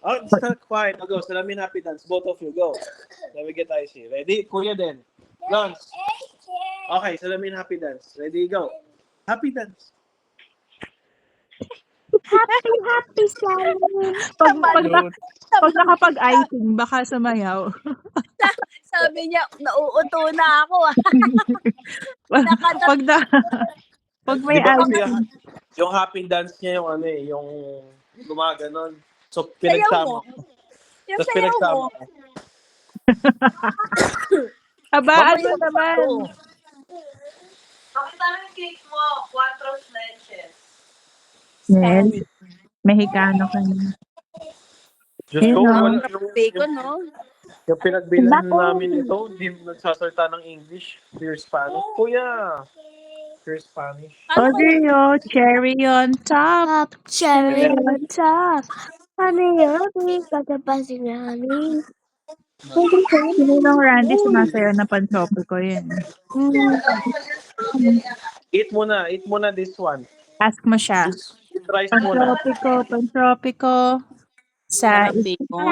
Oh, it's not quiet. Go. Salamin happy dance. Both of you, go. Let me get icy. Ready? Kuya din. Lance. Okay, salamin happy dance. Ready, go. Happy dance. Happy salamin. Pag nakapag-icing, baka sumayaw. Sabi niya, nauuto na ako. Pag may Di ba kasi icing. yung happy dance niya yung ano eh, yung gumaganon. So, Sayaw pinagsama. mo. Yung Tapos sayaw pinagsama. mo. Habaan mo naman. Pakita mo yung cake mo. 4 leches. Yes. Mexicano ka na. Diyos ko, Ayun, wala. Bacon, no? Yung pinagbilan namin ito, hindi nagsasalta ng English. Pure Spanish. Kuya! Pure Spanish. Oreo, cherry on top. Cherry on top. Ano yun? Katapasin namin. Sinunong Randy sumasayaw na pansope ko yun. Eat muna this one. Ask mo siya. This rice muna. Pantropiko. Sa Sarap bacon.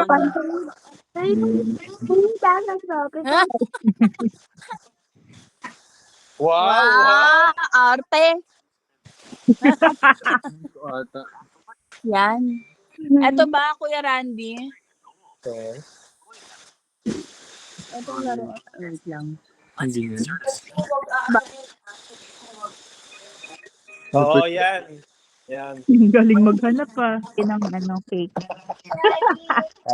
Wow! Arte. Yan. Ito ba, Kuya Randy? Okay. Ito laro. Wait lang. Hindi yun. Oo, yan. Yan. Galing maghanap pa. Yun ang cake.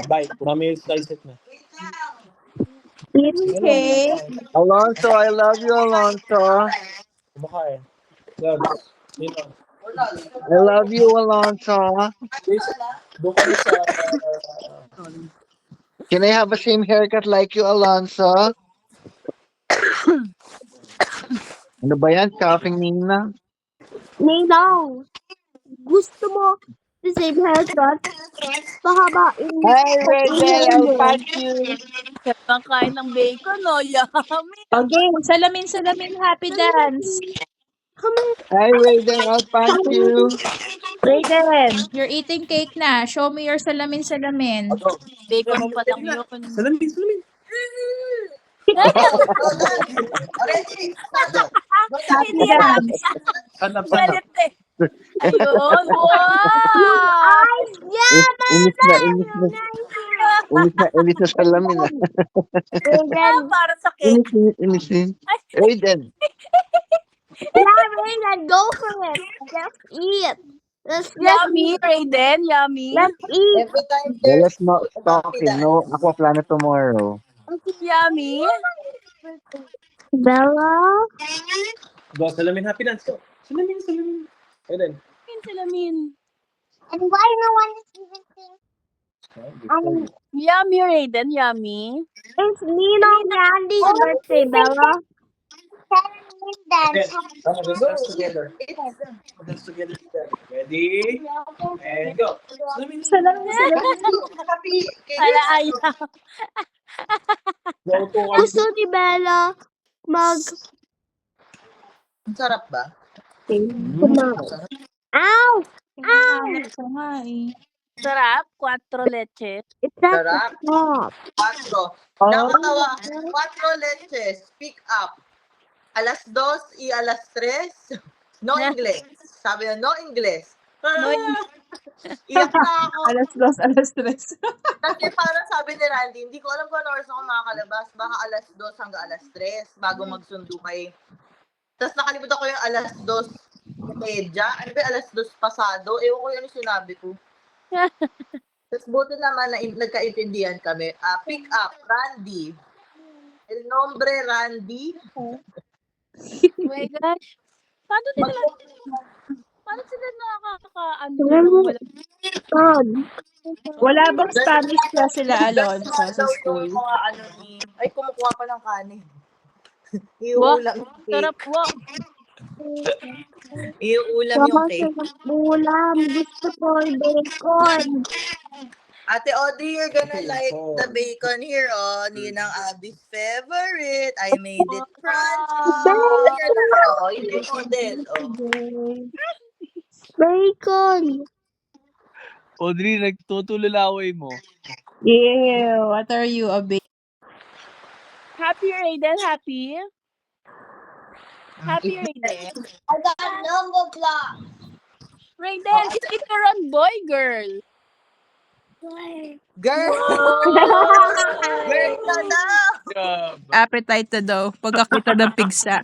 Bye. Mami, slice it na. Okay. Alonso, I love you, Alonso. Kumakain. Labs. Dito. I love you, Alonso. Please, doon kami sa... Can I have a same haircut like you, Alonso? Ano ba yan? Coughing Nina? Ninong, gusto mo the same haircut? Pahabain mo. Hi, Rachel. I'll punch you. Sarap kain ng bacon, no? Yummy. Okay, salamin, happy dance. Hi, Rachel. I'll punch you. Raiden, you're eating cake na. Show me your salamin. Bacon pa lang yun. Salamin. Happy dance. Sanap. Galit eh. Ayun. Wow! Inis na salamin. Para sa cake. Inis. Raiden. Raiden, go for it. Let's eat. Yummy, Raiden. Yummy. Let's eat. Every time Well, there's let's not talking. No Aqua Planet tomorrow. Yummy. Bella, Go, salamin happy dance. Go. Salamin. Ayan. Salamin. and why no one is eating? Yummy, Raiden. Yummy. It's Ninong Randy's birthday, Bella. Dance together. Dance together. Ready? And go. Salamin. Ala, ayaw. Go to one. Gusto ni Bella mag... Ang sarap ba? Ow! Hanap ko nga eh. Sarap. 4 leches. It's not Sarap. the top. 4. Nakatawa. 4 leches. Pick up. Alas 2 y alas 3. No English. Sabi na, no English. Iyak na ako. Alas 3. Kasi parang sabi ni Randy, hindi ko alam kung ano oras ako makakalabas. Baka alas 2 hanggang alas 3 bago magsundo kay... Tapos nakalimutan ko yung alas 2:30. Ano ba alas 2 pasado? Ewan ko yun yung sinabi ko. Tapos buti naman na nagkaintindihan kami. Pick up, Randy. El nombre Randy. Oh my gosh. Paano sila nakaka-ano ng walang... Wala bang Spanish class sila, Alonso, sa school? Ay, kumukuha pa ng kanin. Wow, Iuulam yung sarap cake. po. Iuulam yung cake. Ulam. Gusto ko bacon. Ate Audrey, you're gonna like the bacon here, oh. Ninang Abby's favorite. I made it crunchy. Oh, yung model, oh. Bacon. Audrey, nagtutulilaway mo. Ew, what are you, a baby? Happy, Raiden? Happy? Happy, Raiden? I got number block. Raiden, is it your own boy, girl? Girl! Girl ka daw! Grabe. Appetite na daw. Pagkakita ng pigsa.